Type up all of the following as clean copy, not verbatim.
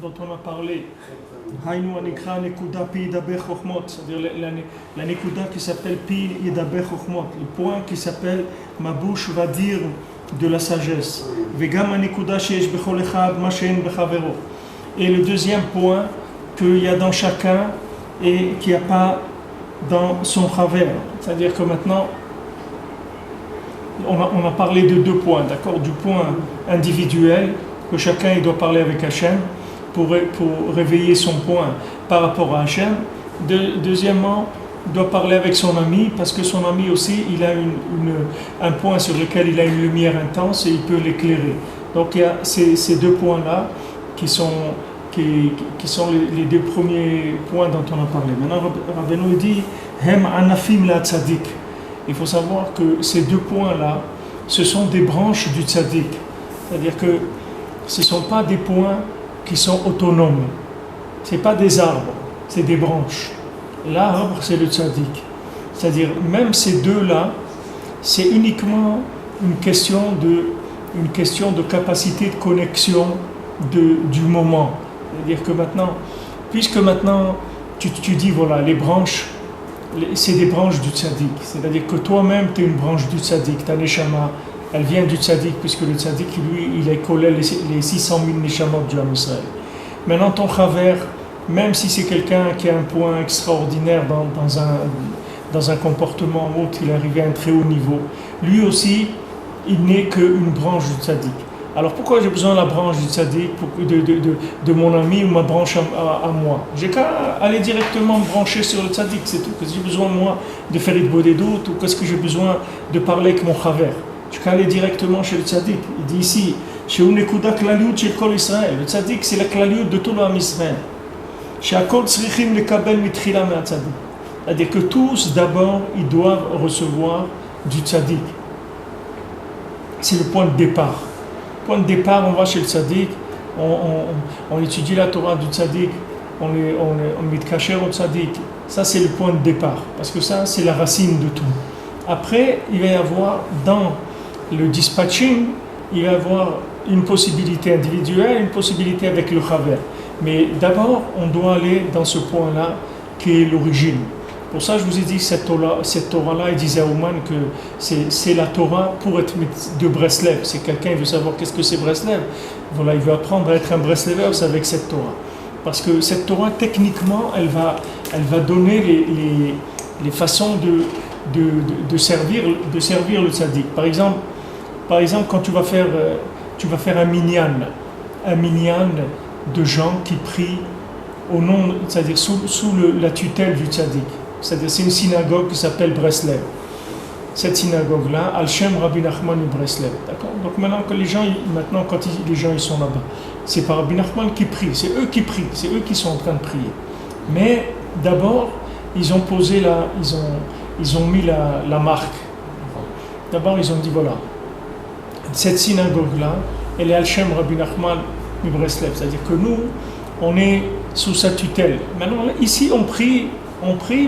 dont on a parlé, c'est-à-dire la Nekuda qui s'appelle Pi Yedaber Chochmot, le point qui s'appelle ma bouche va dire de la sagesse. Et le deuxième point qu'il y a dans chacun et qu'il n'y a pas dans son chaver. C'est-à-dire que maintenant, on a parlé de deux points, d'accord? Du point individuel, que chacun il doit parler avec Hachem pour réveiller son point par rapport à Hachem. Deuxièmement, il doit parler avec son ami parce que son ami aussi, il a un point sur lequel il a une lumière intense et il peut l'éclairer. Donc il y a ces deux points-là qui sont les deux premiers points dont on a parlé. Maintenant, Rabbeinu dit Hem anafim la tzadik. Il faut savoir que ces deux points-là, ce sont des branches du tzaddik. C'est-à-dire que ce ne sont pas des points qui sont autonomes. Ce n'est pas des arbres, c'est des branches. L'arbre, c'est le tzaddik. C'est-à-dire, même ces deux-là, c'est uniquement une question de capacité de connexion du moment. C'est-à-dire que maintenant, puisque maintenant, tu dis, voilà, les branches, c'est des branches du tzaddik. C'est-à-dire que toi-même, tu es une branche du tzaddik. Ta neshama, elle vient du tzaddik, puisque le tzaddik, lui, il a collé les 600 000 neshamot du Ham Israël. Maintenant, ton chaver, même si c'est quelqu'un qui a un point extraordinaire dans un comportement où il est arrivé à un très haut niveau, lui aussi, il n'est qu'une branche du tzaddik. Alors pourquoi j'ai besoin de la branche du tzaddik, de mon ami ou ma branche à moi? J'ai qu'à aller directement me brancher sur le tzaddik, c'est tout. Qu'est-ce que j'ai besoin moi de faire une bodédoute ou qu'est-ce que j'ai besoin de parler avec mon chaver? J'ai qu'à aller directement chez le tzaddik. Il dit ici, chez Unekuda Klaliout chez Kol Israël. Le tzaddik c'est la Klaliout de tout le Ham Israël. Chez Akol Tzrichim Lekabel Mitrila Me Tzaddik. C'est-à-dire que tous d'abord ils doivent recevoir du tzaddik. C'est le point de départ. Point de départ, on va chez le tzaddik, on étudie la Torah du tzaddik, on met de cacher au tzaddik. Ça, c'est le point de départ, parce que ça, c'est la racine de tout. Après, il va y avoir, dans le dispatching, il va y avoir une possibilité individuelle, une possibilité avec le chaver. Mais d'abord, on doit aller dans ce point-là, qui est l'origine. Pour ça, je vous ai dit, cette Torah-là, il disait à Ouman que c'est la Torah pour être de Breslev. C'est quelqu'un qui veut savoir qu'est-ce que c'est Breslev. Voilà, il veut apprendre à être un Breslever, c'est avec cette Torah. Parce que cette Torah, techniquement, elle va donner les façons de servir le tzaddik. Par exemple, quand tu vas faire un minyan de gens qui prient au nom, c'est-à-dire sous la tutelle du tzaddik. C'est-à-dire c'est une synagogue qui s'appelle Breslev. Cette synagogue-là, Al-Shem Rabbi Nachman de Breslev. D'accord? Donc maintenant, quand les gens ils sont là-bas, c'est pas Rabbi Nachman qui prie, c'est eux qui prient, c'est eux qui sont en train de prier. Mais d'abord, ils ont mis la marque. D'abord, ils ont dit voilà, cette synagogue-là, elle est Al-Shem Rabbi Nachman de Breslev. C'est-à-dire que nous, on est sous sa tutelle. Maintenant, ici, on prie,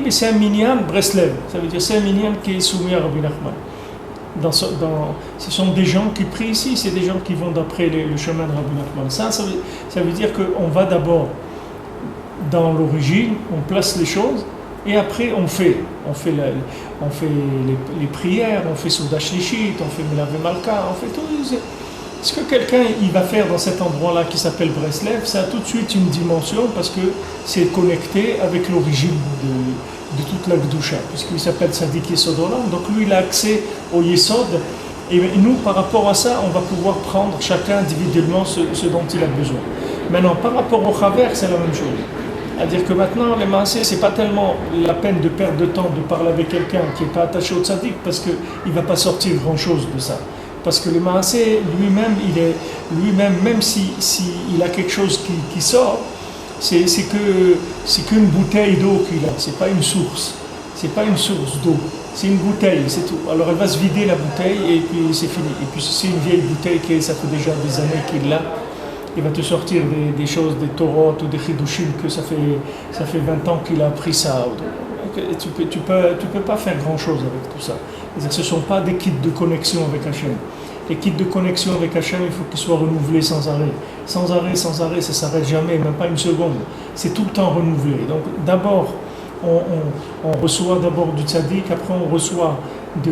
mais c'est un minyan Breslev. Ça veut dire c'est un minyan qui est soumis à Rabbi Nachman. Ce sont des gens qui prient ici, c'est des gens qui vont d'après le chemin de Rabbi Nachman. Ça veut dire qu'on va d'abord dans l'origine, on place les choses, et après on fait les prières, on fait Souda Shlishit, on fait Melavé Malka, on fait tout. Ce que quelqu'un il va faire dans cet endroit-là qui s'appelle Breslev, ça a tout de suite une dimension parce que c'est connecté avec l'origine de toute la Gdusha, puisqu'il s'appelle Tzadik Yesod Olam. Donc lui, il a accès au Yesod. Et nous, par rapport à ça, on va pouvoir prendre chacun individuellement ce dont il a besoin. Maintenant, par rapport au Chaver, c'est la même chose. C'est-à-dire que maintenant, les Maaseh, c'est pas tellement la peine de perdre de temps de parler avec quelqu'un qui n'est pas attaché au Tzadik, parce qu'il ne va pas sortir grand-chose de ça. Parce que le Maaseh, même s'il a quelque chose qui sort, c'est qu'une bouteille d'eau qu'il a, c'est pas une source d'eau, c'est une bouteille, c'est tout. Alors elle va se vider la bouteille et puis c'est fini. Et puis c'est une vieille bouteille ça fait déjà des années qu'il l'a, il va te sortir des choses, des Torot ou des Chidushim que ça fait 20 ans qu'il a appris ça. Tu peux pas faire grand chose avec tout ça. C'est-à-dire que ce ne sont pas des kits de connexion avec Hachem. Les kits de connexion avec Hachem, il faut qu'ils soient renouvelés sans arrêt. Sans arrêt, sans arrêt, ça ne s'arrête jamais, même pas une seconde. C'est tout le temps renouvelé. Donc d'abord, on reçoit d'abord du tzaddik, après on reçoit de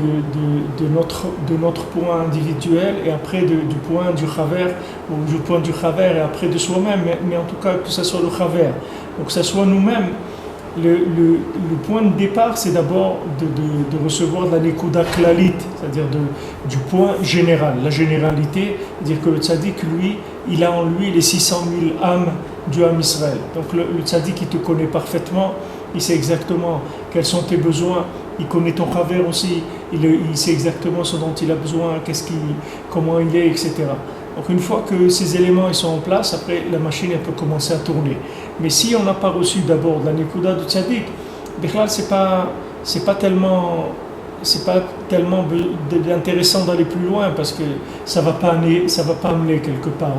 notre point individuel, et après du point du chaver, ou du point du chaver, et après de soi-même, mais en tout cas que ce soit le chaver, donc que ce soit nous-mêmes. Le point de départ, c'est d'abord de recevoir de la nekuda klalit, c'est-à-dire du point général, la généralité, c'est-à-dire que le tzaddik, lui, il a en lui les 600 000 âmes du Ham Israël. Donc le tzaddik, il te connaît parfaitement, il sait exactement quels sont tes besoins, il connaît ton chaver aussi, il sait exactement ce dont il a besoin, comment il est, etc. Donc une fois que ces éléments ils sont en place, après la machine elle peut commencer à tourner. Mais si on n'a pas reçu d'abord de la nekuda du tzaddik, c'est pas tellement intéressant d'aller plus loin, parce que ça va pas amener quelque part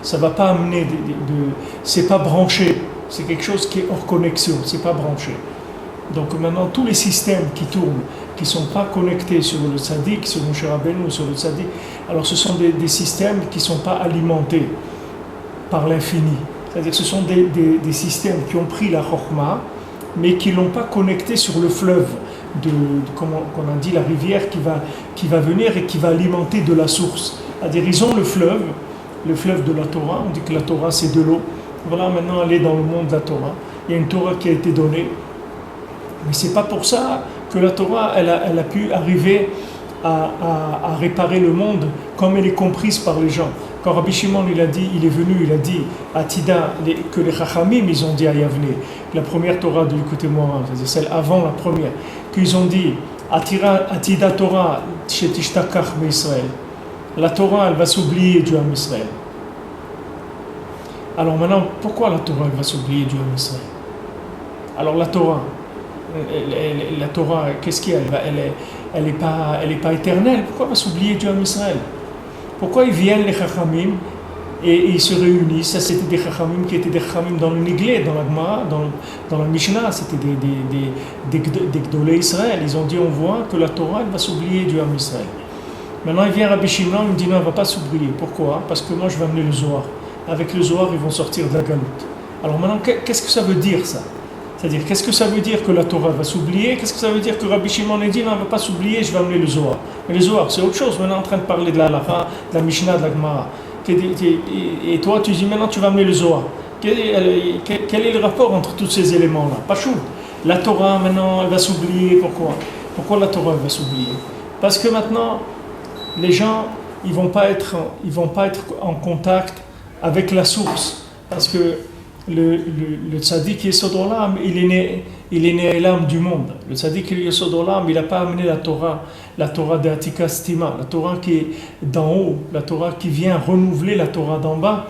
c'est pas branché, c'est quelque chose qui est hors connexion, c'est pas branché. Donc maintenant tous les systèmes qui tournent, qui ne sont pas connectés sur le tzaddik, sur Moshe Rabbeinu ou sur le tzaddik, alors ce sont des systèmes qui ne sont pas alimentés par l'infini. C'est-à-dire que ce sont des systèmes qui ont pris la chokhmah, mais qui ne l'ont pas connecté sur le fleuve, comment on a dit, la rivière qui va venir et qui va alimenter de la source. C'est-à-dire ils ont le fleuve de la Torah, on dit que la Torah c'est de l'eau. Voilà, maintenant elle est dans le monde de la Torah. Il y a une Torah qui a été donnée. Mais ce n'est pas pour ça que la Torah elle a pu arriver à réparer le monde comme elle est comprise par les gens. Quand Rabbi Shimon il a dit Atida, que les Chachamim ils ont dit à Yavne, la première Torah de l'écoute moi, c'est-à-dire celle avant la première, qu'ils ont dit Atida Torah shetishtakach Israël. La Torah elle va s'oublier du Ham Israël. Alors maintenant, pourquoi la Torah elle va s'oublier du Ham Israël? Alors la Torah, qu'est-ce qu'il y a? Elle n'est pas éternelle. Pourquoi elle va s'oublier du Ham Israël? Pourquoi ils viennent les Chachamim et ils se réunissent? Ça c'était des Chachamim qui étaient des Chachamim dans le Niglé, dans la Gemara, dans la Mishnah, c'était des Gdolei Israël. Ils ont dit on voit que la Torah elle va s'oublier du Ham Israël. Maintenant il vient Rabbi Shimon, il me dit non, elle ne va pas s'oublier. Pourquoi? Parce que moi je vais amener le Zohar. Avec le Zohar ils vont sortir de la galoute. Alors maintenant qu'est-ce que ça veut dire ça? C'est-à-dire, qu'est-ce que ça veut dire que la Torah va s'oublier? Qu'est-ce que ça veut dire que Rabbi Shimon a dit non, elle ne va pas s'oublier, je vais amener le Zohar? Mais le Zohar, c'est autre chose. Maintenant, on est en train de parler de la Halacha, de la Mishnah, de la Gemara. Et toi, tu dis maintenant, tu vas amener le Zohar. Quel est le rapport entre tous ces éléments-là? Pas chaud. La Torah, maintenant, elle va s'oublier. Pourquoi la Torah elle va s'oublier? Parce que maintenant, les gens, ils vont pas être en contact avec la source. Parce que le tzaddik Yesod Olam, il est né à l'âme du monde. Le tzaddik Yesod Olam, il n'a pas amené la Torah de Atika Stima, la Torah qui est d'en haut, la Torah qui vient renouveler la Torah d'en bas.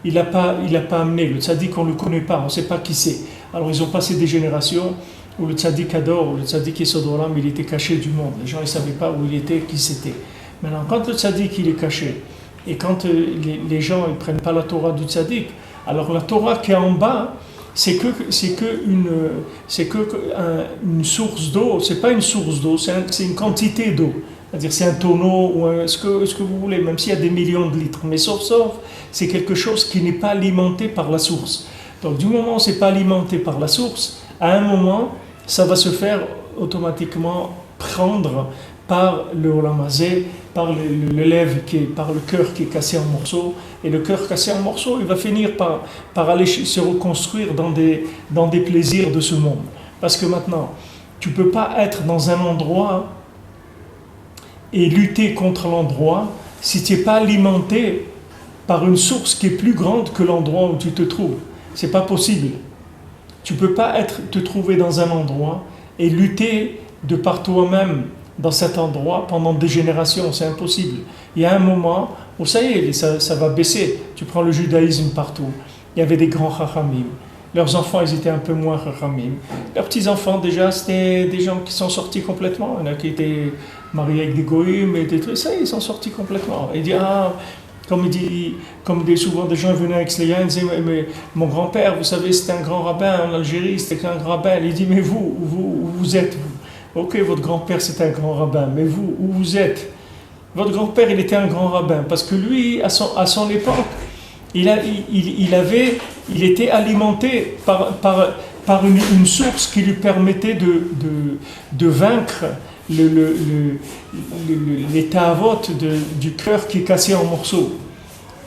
Il n'a pas amené. Le tzaddik, on ne le connaît pas, on ne sait pas qui c'est. Alors ils ont passé des générations où le tzaddik Ador, le tzaddik Yesod Olam, il était caché du monde. Les gens ne savaient pas où il était, qui c'était. Maintenant, quand le tzaddik il est caché, et quand les gens ne prennent pas la Torah du tzaddik, alors la Torah qui est en bas, c'est que une source d'eau. C'est pas une source d'eau, c'est une quantité d'eau. C'est-à-dire c'est un tonneau ou ce que vous voulez, même s'il y a des millions de litres. Mais sauf, c'est quelque chose qui n'est pas alimenté par la source. Donc du moment où c'est pas alimenté par la source, à un moment, ça va se faire automatiquement prendre par le Olam Hazé, par par le cœur qui est cassé en morceaux. Et le cœur cassé en morceaux, il va finir par aller se reconstruire dans des plaisirs de ce monde. Parce que maintenant, tu ne peux pas être dans un endroit et lutter contre l'endroit si tu n'es pas alimenté par une source qui est plus grande que l'endroit où tu te trouves. Ce n'est pas possible. Tu ne peux pas te trouver dans un endroit et lutter de par toi-même dans cet endroit pendant des générations, c'est impossible. Il y a un moment où ça y est, ça va baisser. Tu prends le judaïsme partout. Il y avait des grands chachamim. Leurs enfants, ils étaient un peu moins chachamim. Leurs petits-enfants, déjà, c'était des gens qui sont sortis complètement. Il y en a qui étaient mariés avec des goïms et des trucs. Ça y est, ils sont sortis complètement. Il dit, comme souvent des gens venaient avec les ils disaient, mais mon grand-père, vous savez, c'était un grand rabbin en Algérie, c'était un grand rabbin. Il dit, mais vous êtes, vous. Ok, votre grand-père c'est un grand rabbin, mais vous, où vous êtes? Votre grand-père, il était un grand rabbin, parce que lui, à son époque, il était alimenté par une source qui lui permettait de vaincre les ta'avot du cœur qui est cassé en morceaux.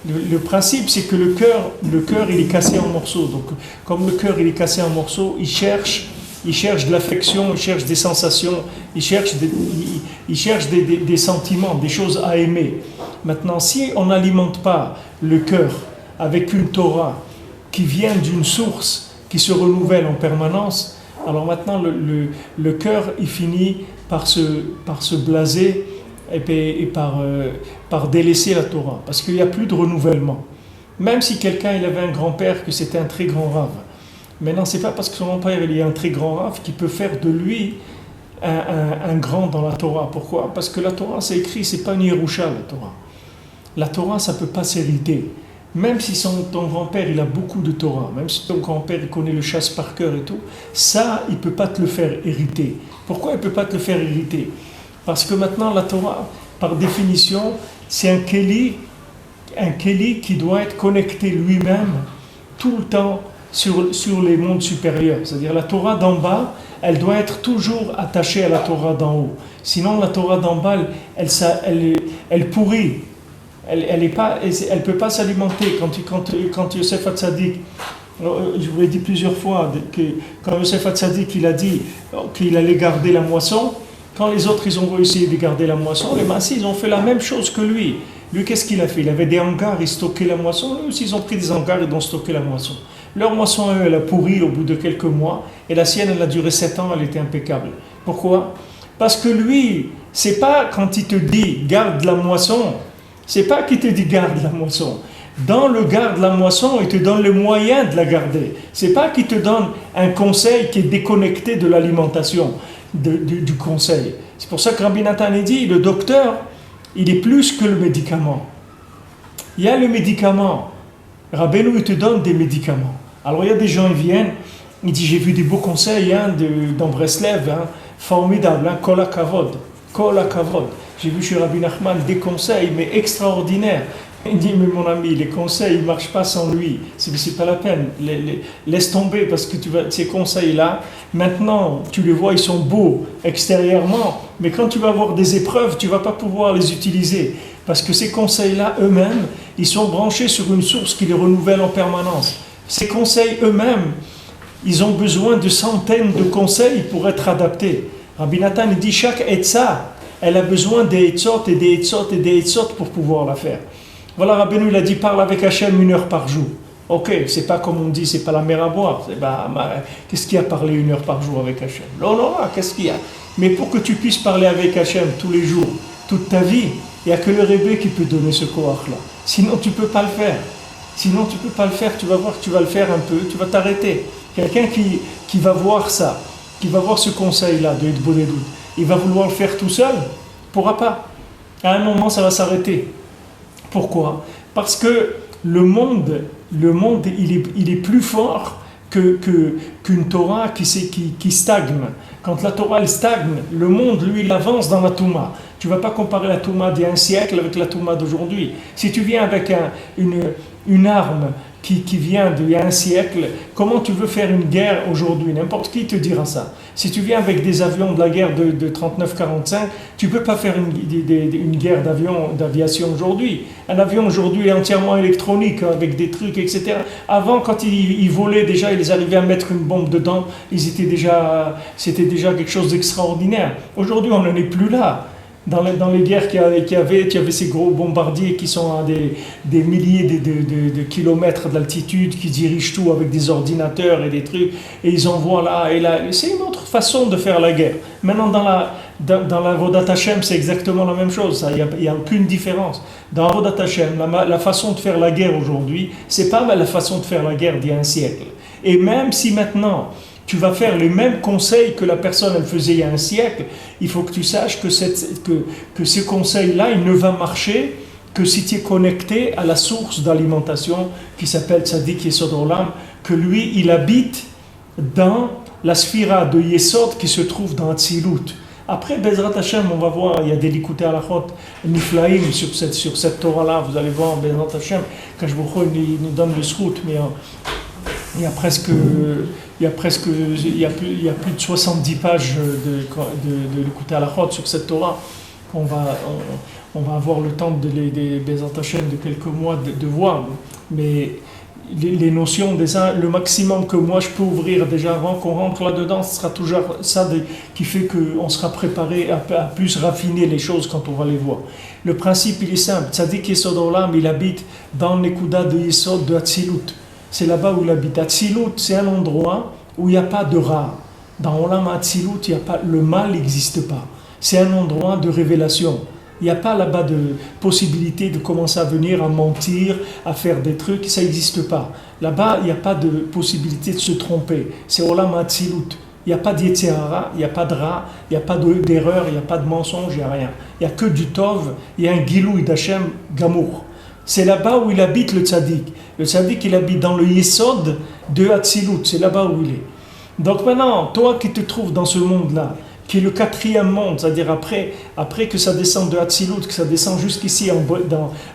Le principe, c'est que le cœur, il est cassé en morceaux. Donc, comme le cœur, il est cassé en morceaux, il cherche de l'affection, il cherche des sensations, il cherche des sentiments, des choses à aimer. Maintenant, si on n'alimente pas le cœur avec une Torah qui vient d'une source qui se renouvelle en permanence, alors maintenant le cœur il finit par se blaser et par délaisser la Torah, parce qu'il n'y a plus de renouvellement. Même si quelqu'un il avait un grand-père que c'était un très grand rave, maintenant c'est pas parce que son grand-père il est un très grand rave qu'il peut faire de lui un grand dans la Torah. Pourquoi? Parce que la Torah c'est écrit, c'est pas une Yerusha la Torah. La Torah ça peut pas s'hériter. Même si ton grand-père il a beaucoup de Torah, même si ton grand-père il connaît le chasse par cœur et tout, ça il ne peut pas te le faire hériter. Pourquoi il ne peut pas te le faire hériter? Parce que maintenant la Torah, par définition, c'est un keli qui doit être connecté lui-même tout le temps sur les mondes supérieurs. C'est-à-dire la Torah d'en bas, elle doit être toujours attachée à la Torah d'en haut. Sinon la Torah d'en bas, elle pourrit. Elle ne peut pas s'alimenter. Quand Yosef Hatzadik, je vous l'ai dit plusieurs fois, quand Yosef Hatzadik il a dit qu'il allait garder la moisson, quand les autres ils ont réussi de garder la moisson, les Maassis ils ont fait la même chose que lui. Lui, qu'est-ce qu'il a fait? Il avait des hangars, il stockait la moisson. Eux aussi, ils ont pris des hangars et ont stocké la moisson. Leur moisson, eux, elle a pourri au bout de quelques mois, et la sienne, elle a duré 7 ans, elle était impeccable. Pourquoi? Parce que lui, c'est pas quand il te dit garde la moisson, c'est pas qu'il te dit garde la moisson. Dans le garde la moisson, il te donne le moyen de la garder. C'est pas qu'il te donne un conseil qui est déconnecté de l'alimentation, du conseil. C'est pour ça que Rabbi Nathan dit, le docteur, il est plus que le médicament. Il y a le médicament. Rabbeinu, il te donne des médicaments. Alors il y a des gens, ils viennent, ils disent, j'ai vu des beaux conseils dans Breslev, formidable, kol hakavod, kol hakavod. J'ai vu chez Rabbi Nachman des conseils, mais extraordinaires. Il dit, mais mon ami, les conseils, ils ne marchent pas sans lui. C'est pas la peine. Laisse tomber, parce que ces conseils-là, maintenant, tu les vois, ils sont beaux extérieurement, mais quand tu vas avoir des épreuves, tu ne vas pas pouvoir les utiliser. Parce que ces conseils-là, eux-mêmes, ils sont branchés sur une source qui les renouvelle en permanence. Ces conseils eux-mêmes, ils ont besoin de centaines de conseils pour être adaptés. Rabbi Nathan, il dit, chaque etza, elle a besoin des etzot et des etzot et des etzot pour pouvoir la faire. Voilà, Rabbeinu, il a dit, parle avec Hachem 1 heure par jour. Ok, c'est pas comme on dit, c'est pas la mer à boire. Qu'est-ce qu'il y a parler 1 heure par jour avec Hachem? Non, qu'est-ce qu'il y a? Mais pour que tu puisses parler avec Hachem tous les jours, toute ta vie, il n'y a que le Rebbe qui peut donner ce koach-là. Sinon, tu ne peux pas le faire. Sinon, tu ne peux pas le faire. Tu vas voir que tu vas le faire un peu, tu vas t'arrêter. Quelqu'un qui va voir ça, qui va voir ce conseil-là de Hitbodedut, il va vouloir le faire tout seul, il ne pourra pas. À un moment, ça va s'arrêter. Pourquoi? Parce que le monde il est plus fort qu'une Torah qui stagne. Quand la Torah elle stagne, le monde, lui, il avance dans la Touma. Tu ne vas pas comparer la Touma d'il y a un siècle avec la Touma d'aujourd'hui. Si tu viens avec une arme qui vient d'il y a un siècle, comment tu veux faire une guerre aujourd'hui? N'importe qui te dira ça. Si tu viens avec des avions de la guerre de 39-45, tu ne peux pas faire une guerre d'aviation aujourd'hui. Un avion aujourd'hui est entièrement électronique, avec des trucs, etc. Avant, quand ils volaient déjà, ils arrivaient à mettre une bombe dedans, c'était déjà quelque chose d'extraordinaire. Aujourd'hui, on n'en est plus là. Dans les guerres qu'il y avait ces gros bombardiers qui sont à des milliers de kilomètres d'altitude, qui dirigent tout avec des ordinateurs et des trucs, et ils envoient là et là. C'est une autre façon de faire la guerre. Maintenant, dans la Vodat Hashem, c'est exactement la même chose. Il n'y a aucune différence. Dans la Vodat Hashem, la façon de faire la guerre aujourd'hui, c'est pas la façon de faire la guerre d'il y a un siècle. Et même si maintenant, tu vas faire les mêmes conseils que la personne elle faisait il y a un siècle, il faut que tu saches que ce conseil-là, il ne va marcher que si tu es connecté à la source d'alimentation qui s'appelle Tzadik Yesod Olam, que lui, il habite dans la sphira de Yesod qui se trouve dans Atzilut. Après, Bezrat Hashem, on va voir, il y a des likuté halachot, niflaïm sur cette Torah-là, vous allez voir, Bezrat Hashem, quand je vous crois, il nous donne le srout, mais il y a plus de 70 pages de l'écouter à la chôte sur cette Torah. On va avoir le temps de Bezrat Hashem de quelques mois de voir. Mais les notions, le maximum que moi je peux ouvrir déjà avant qu'on rentre là-dedans, ce sera toujours ça qui fait qu'on sera préparé à plus raffiner les choses quand on va les voir. Le principe, il est simple. Tzadik Yesod Olam, il habite dans l'Ekuda de Yesod de Hatzilut. C'est là-bas où il habite. Hatzilut, c'est un endroit où il n'y a pas de Ra. Dans Olam Hatzilut, le mal n'existe pas. C'est un endroit de révélation. Il n'y a pas là-bas de possibilité de commencer à venir, à mentir, à faire des trucs, ça n'existe pas. Là-bas, il n'y a pas de possibilité de se tromper. C'est Olam Hatzilut. Il n'y a pas d'Yetzirah, il n'y a pas de Ra, il n'y a pas d'erreur, il n'y a pas de mensonge, il n'y a rien. Il n'y a que du Tov, il y a un Gilouï d'Hachem Gamour. C'est là-bas où il habite le tzaddik. Le tzaddik, il habite dans le Yesod de Hatzilut. C'est là-bas où il est. Donc maintenant, toi qui te trouves dans ce monde-là, qui est le quatrième monde, c'est-à-dire après que ça descend de Hatzilut, que ça descend jusqu'ici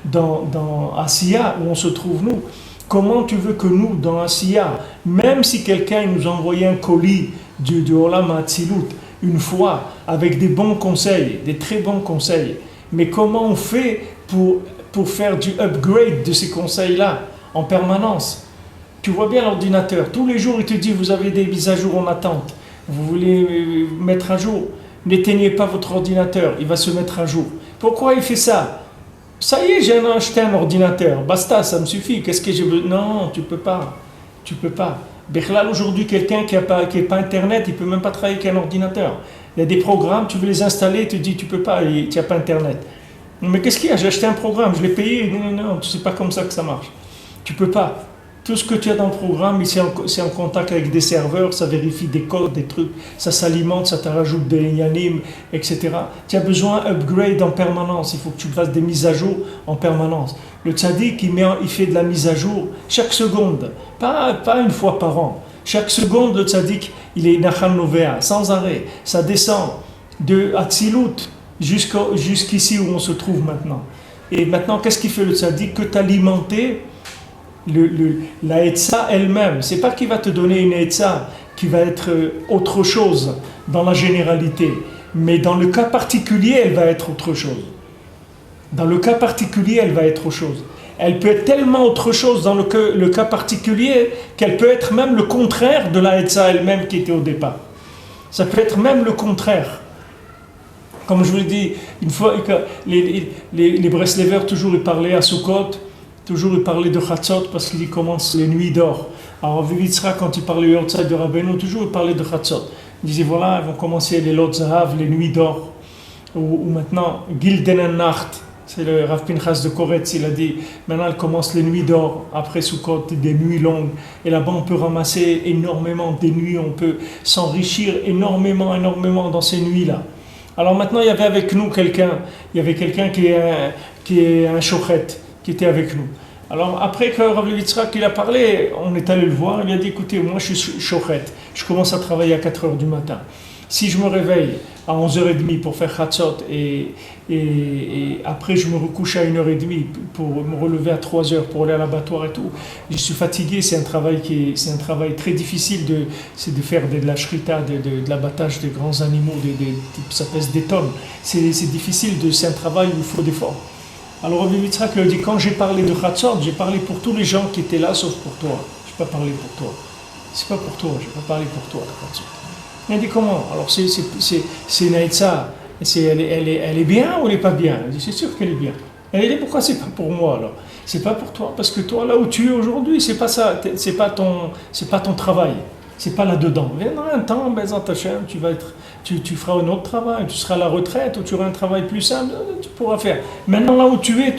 dans Asiya, où on se trouve nous, comment tu veux que nous, dans Asiya, même si quelqu'un nous a envoyé un colis du Olam Hatzilut, une fois, avec des bons conseils, des très bons conseils, mais comment on fait pour faire du upgrade de ces conseils-là en permanence? Tu vois bien l'ordinateur, tous les jours il te dit vous avez des mises à jour en attente, vous voulez mettre à jour, n'éteignez pas votre ordinateur, il va se mettre à jour. Pourquoi il fait ça? Ça y est, j'ai acheté un ordinateur, basta, ça me suffit, qu'est-ce que j'ai besoin? Non, tu peux pas. Bichlal, aujourd'hui, quelqu'un qui n'a pas internet, il ne peut même pas travailler avec un ordinateur. Il y a des programmes, tu veux les installer, tu te dis tu peux pas, tu n'as pas internet. Mais qu'est-ce qu'il y a? J'ai acheté un programme, je l'ai payé. Non, tu sais pas comme ça que ça marche. Tu peux pas. Tout ce que tu as dans le programme, c'est en contact avec des serveurs, ça vérifie des codes, des trucs, ça s'alimente, ça te rajoute des yanim, etc. Tu as besoin d'upgrade en permanence, il faut que tu fasses des mises à jour en permanence. Le tzaddik, il fait de la mise à jour chaque seconde, pas une fois par an. Chaque seconde, le tzaddik, il est nachal novea, sans arrêt. Ça descend de Hatzilut jusqu'ici où on se trouve maintenant. Et maintenant, qu'est-ce qu'il fait le tzaddik? Que t'alimenter la Etza elle-même. C'est pas qu'il va te donner une Etza qui va être autre chose dans la généralité, mais dans le cas particulier, elle va être autre chose. Dans le cas particulier, elle va être autre chose. Elle peut être tellement autre chose dans le cas particulier qu'elle peut être même le contraire de la Etza elle-même qui était au départ. Ça peut être même le contraire. Comme je vous l'ai dit, une fois que les Breslevers, toujours ils parlaient à Sukkot, toujours il parlait de Chatzot parce qu'il commence les nuits d'or. Alors Vivitzra, quand il parlait outside de Rabbeinu, toujours il parlait de Chatzot. Il disait voilà, ils vont commencer les Lot Zahav, les nuits d'or. Ou maintenant, Gilden Nacht, c'est le Rav Pinchas de Koretz, il a dit maintenant elle commence les nuits d'or, après Sukkot, des nuits longues. Et là-bas on peut ramasser énormément des nuits, on peut s'enrichir énormément dans ces nuits-là. Alors maintenant il y avait avec nous quelqu'un qui est un shochet, qui était avec nous. Alors après que Rav Yitzhak il a parlé, on est allé le voir, il a dit écoutez, moi je suis shochet, je commence à travailler à 4h du matin. Si je me réveille à 11h30 pour faire Chatzot et après je me recouche à 1h30 pour me relever à 3h pour aller à l'abattoir et tout, je suis fatigué, c'est un travail très difficile c'est de faire de la shrita, de l'abattage des grands animaux, ça pèse des tonnes. C'est difficile, c'est un travail où il faut d'efforts. Alors Rabbi Yitzhak lui a dit, quand j'ai parlé de Chatzot, j'ai parlé pour tous les gens qui étaient là, sauf pour toi. Je n'ai pas parlé pour toi. C'est pas pour toi, je n'ai pas parlé pour toi, Chatzot. Il a dit, comment? Alors c'est Naïtsa, elle est bien ou elle n'est pas bien? Il a dit, c'est sûr qu'elle est bien. Elle a dit, pourquoi c'est pas pour moi alors? C'est pas pour toi, parce que toi, là où tu es aujourd'hui, c'est pas ça, c'est pas ton travail. C'est pas là-dedans. Viendra un temps, Bezrat Hashem, tu feras un autre travail, tu seras à la retraite, ou tu auras un travail plus simple, tu pourras faire. Maintenant, là où tu es,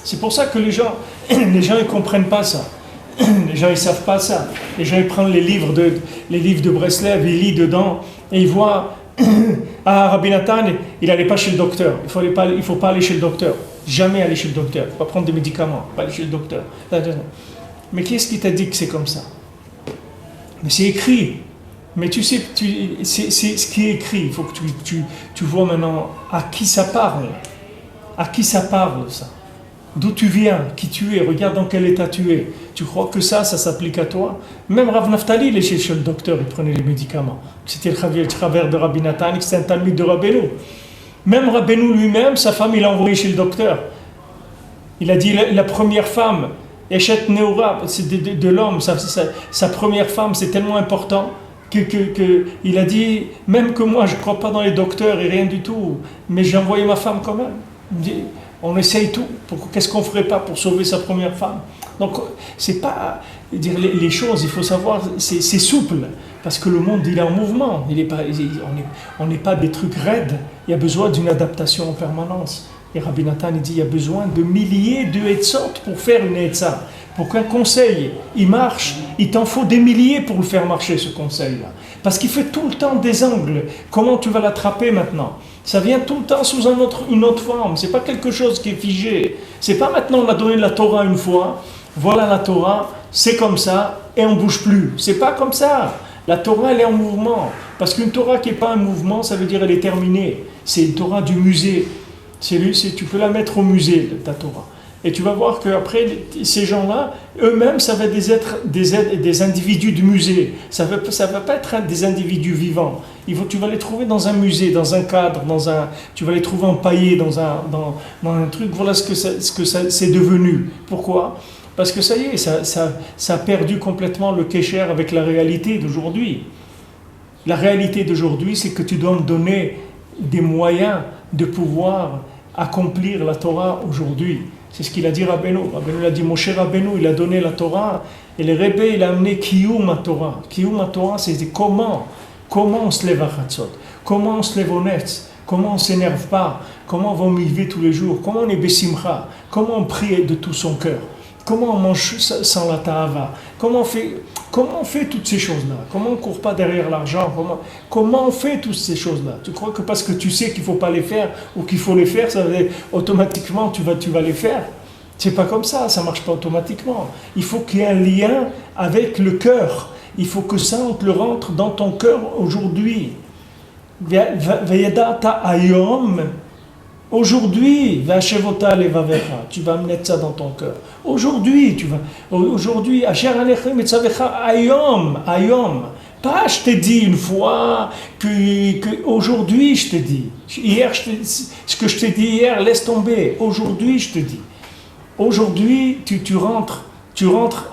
c'est pour ça que les gens ne comprennent pas ça. Les gens, ils savent pas ça. Les gens, ils prennent les livres de Breslev, ils lisent dedans, et ils voient, Rabbi Nathan, il n'allait pas chez le docteur. Il faut pas aller chez le docteur. Jamais aller chez le docteur. Il faut pas prendre des médicaments, pas aller chez le docteur. Mais qui est-ce qui t'a dit que c'est comme ça? Mais c'est écrit. Mais tu sais, c'est ce qui est écrit. Il faut que tu vois maintenant à qui ça parle. À qui ça parle, ça. D'où tu viens, qui tu es, regarde dans quel état tu es. Tu crois que ça s'applique à toi? Même Rav Naftali, il est chez le docteur, il prenait les médicaments. C'était le travers de Rabbi Nathan, c'était un talmid de Rabbeinu. Même Rabbeinu lui-même, sa femme, il l'a envoyé chez le docteur. Il a dit, la première femme, Eshet Neura, c'est de l'homme, sa première femme, c'est tellement important qu'il a dit, même que moi, je ne crois pas dans les docteurs et rien du tout, mais j'ai envoyé ma femme quand même. On essaye tout. Qu'est-ce qu'on ne ferait pas pour sauver sa première femme? Donc, c'est pas dire les choses, il faut savoir, c'est souple, parce que le monde, il est en mouvement. On n'est pas des trucs raides. Il y a besoin d'une adaptation en permanence. Et Rabbi Nathan, il dit, il y a besoin de milliers de etzot pour faire une etza. Pour qu'un conseil, il marche, il t'en faut des milliers pour le faire marcher, ce conseil-là. Parce qu'il fait tout le temps des angles. Comment tu vas l'attraper maintenant? Ça vient tout le temps sous une autre forme. C'est pas quelque chose qui est figé. C'est pas maintenant on a donné la Torah une fois, voilà la Torah, c'est comme ça, et on bouge plus. C'est pas comme ça. La Torah, elle est en mouvement. Parce qu'une Torah qui n'est pas un mouvement, ça veut dire elle est terminée. C'est une Torah du musée. Tu peux la mettre au musée, ta Torah. Et tu vas voir qu'après, ces gens-là, eux-mêmes, ça va être des individus du musée. Ça va pas être des individus vivants. Tu vas les trouver dans un musée, dans un cadre, tu vas les trouver empaillés dans un truc. Voilà ce que c'est devenu. Pourquoi? Parce que ça y est, ça a perdu complètement le kécher avec la réalité d'aujourd'hui. La réalité d'aujourd'hui, c'est que tu dois me donner des moyens de pouvoir accomplir la Torah aujourd'hui. C'est ce qu'il a dit Rabbeinu. Rabbeinu a dit, Moshe Rabbeinu, il a donné la Torah, et le Rebbe, il a amené Kiyum à Torah. Kiyum à Torah, c'est comment on se lève à Chatzot, comment on se lève au Netz, comment on ne s'énerve pas, comment on va au mikvé tous les jours, comment on est besimcha, comment on prie de tout son cœur, comment on mange sans la ta'ava, comment on fait toutes ces choses-là, comment on ne court pas derrière l'argent, comment on fait toutes ces choses-là. Tu crois que parce que tu sais qu'il ne faut pas les faire ou qu'il faut les faire, ça veut dire automatiquement tu vas les faire? C'est pas comme ça, ça ne marche pas automatiquement. Il faut qu'il y ait un lien avec le cœur. Il faut que ça, on te le rentre dans ton cœur aujourd'hui. Vayadata ayom. Aujourd'hui, tu vas amener ça dans ton cœur. Aujourd'hui, Asher alechem etzavecha ayom. Pas je t'ai dit une fois que aujourd'hui je te dis. Hier, ce que je t'ai dit hier, laisse tomber. Aujourd'hui, je te dis. Aujourd'hui, tu rentres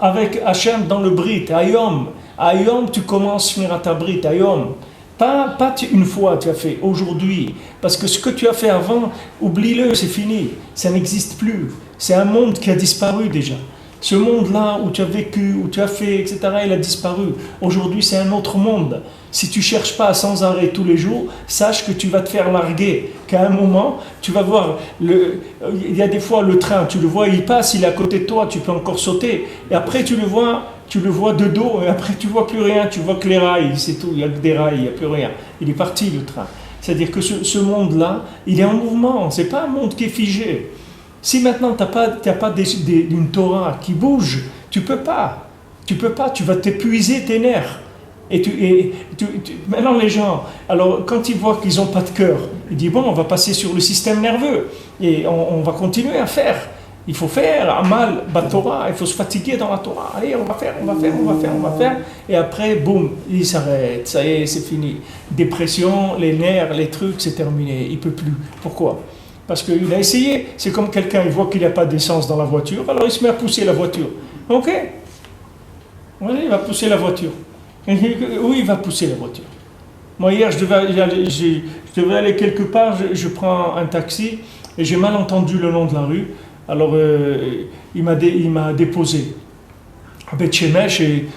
avec Hachem dans le Brit. Ayom, tu commences Shmirat Brit. Ayom. Pas une fois tu as fait, aujourd'hui. Parce que ce que tu as fait avant, oublie-le, c'est fini. Ça n'existe plus. C'est un monde qui a disparu déjà. Ce monde-là où tu as vécu, où tu as fait, etc., il a disparu. Aujourd'hui, c'est un autre monde. Si tu ne cherches pas sans arrêt tous les jours, sache que tu vas te faire larguer. Qu'à un moment, tu vas voir, il y a des fois le train, tu le vois, il passe, il est à côté de toi, tu peux encore sauter. Et après, tu le vois de dos, et après, tu ne vois plus rien, tu vois que les rails, c'est tout, il n'y a que des rails, il n'y a plus rien. Il est parti, le train. C'est-à-dire que ce monde-là, il est en mouvement, ce n'est pas un monde qui est figé. Si maintenant tu n'as pas une Torah qui bouge, tu peux pas, tu vas t'épuiser tes nerfs. Maintenant les gens, alors quand ils voient qu'ils n'ont pas de cœur, ils disent bon, on va passer sur le système nerveux et on va continuer à faire. Il faut faire amal, Torah, il faut se fatiguer dans la Torah. Allez, on va faire. Et après, boum, il s'arrête. Ça y est, c'est fini. Dépression, les nerfs, les trucs, c'est terminé. Il ne peut plus. Pourquoi? Parce qu'il a essayé. C'est comme quelqu'un, il voit qu'il n'y a pas d'essence dans la voiture, alors il se met à pousser la voiture. Ok? Oui, il va pousser la voiture. Oui, il va pousser la voiture. Moi, hier, je devais aller quelque part, je prends un taxi et j'ai mal entendu le nom de la rue. Alors, il m'a déposé à Beth Shemesh et